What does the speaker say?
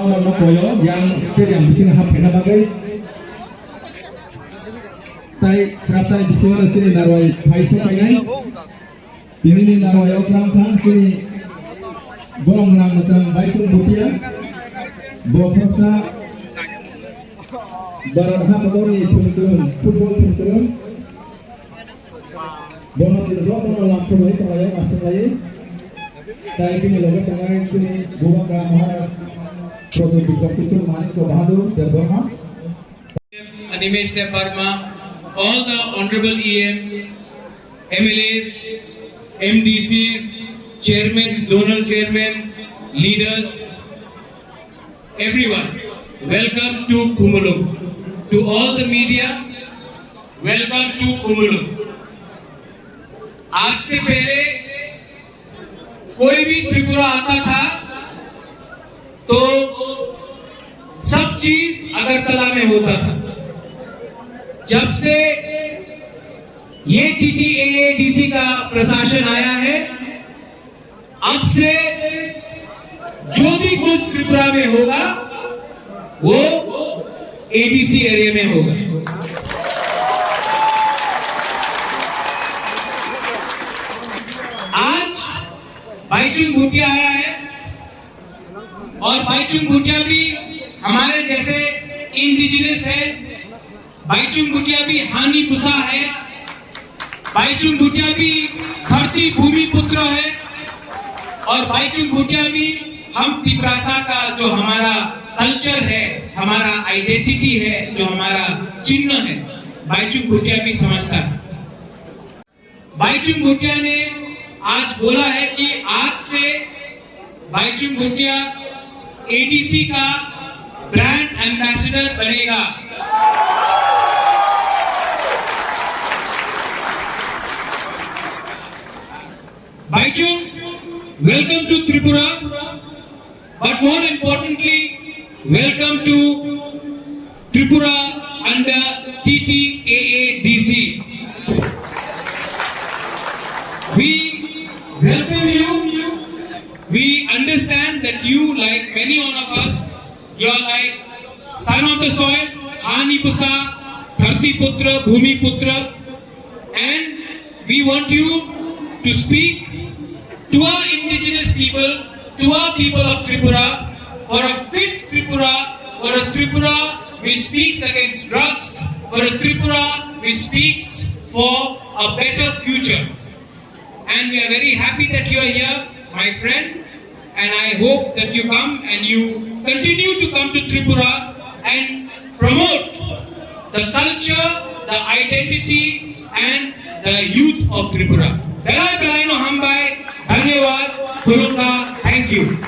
no koyo yang stadium bising hap kena bagai. Tai kerata bising mana sini narwai hai so kai ini narwai orang kan sini borong nang macam Baitung Bhutia, Bofasa, Baradha Padori Punturun, Football Punturun. Bonus itu dua orang langsung lagi terlalu langsung lagi. Saya ini logo tengah ini bukan kamar produk kompetisi Manik Bahadur dan Burma. Animesh Parma, all the honorable EMs, MLAs, MDCs, chairman, zonal chairman, leaders, everyone, welcome to Kumulung. To all the media, welcome to Kumulung. आज से पहले कोई भी त्रिपुरा आता था तो सब चीज अगरतला में होता था। जब से ये TTAADC का प्रशासन आया है, अब से जो भी कुछ त्रिपुरा में होगा वो ADC एरिया में होगा। आज बाईचुंग भूटिया आया है और बाईचुंग भूटिया भी हमारे जैसे इंडिजिनस है। बाईचुंग भूटिया भी हानी पुसा है। बाईचुंग भूटिया भी धरती भूमि पुत्र है और बाईचुंग भूटिया भी हम तिपरासा का जो हमारा कल्चर है, हमारा आइडेंटिटी है, जो हमारा चिन्ह है, बाईचुंग भूटिया भी समझता है। बाईचुंग भूटिया ने आज बोला है कि आज से बाईचुंग भूटिया ADC का ब्रांड एम्बेसडर बनेगा। Baichung, welcome to Tripura, but more importantly, welcome to Tripura under TTAADC. We welcome you. We understand that you, like many of us, you are like son of the soil, Hani Pusa, Dharti Putra, Bhumi Putra, and we want you to speak to our indigenous people, to our people of Tripura, for a fit Tripura, for a Tripura which speaks against drugs, for a Tripura which speaks for a better future. And we are very happy that you are here, my friend, and I hope that you come and you continue to come to Tripura and promote the culture, the identity and the youth of Tripura. Belai belai no hambai, dhanyawad, Kurunga, thank you.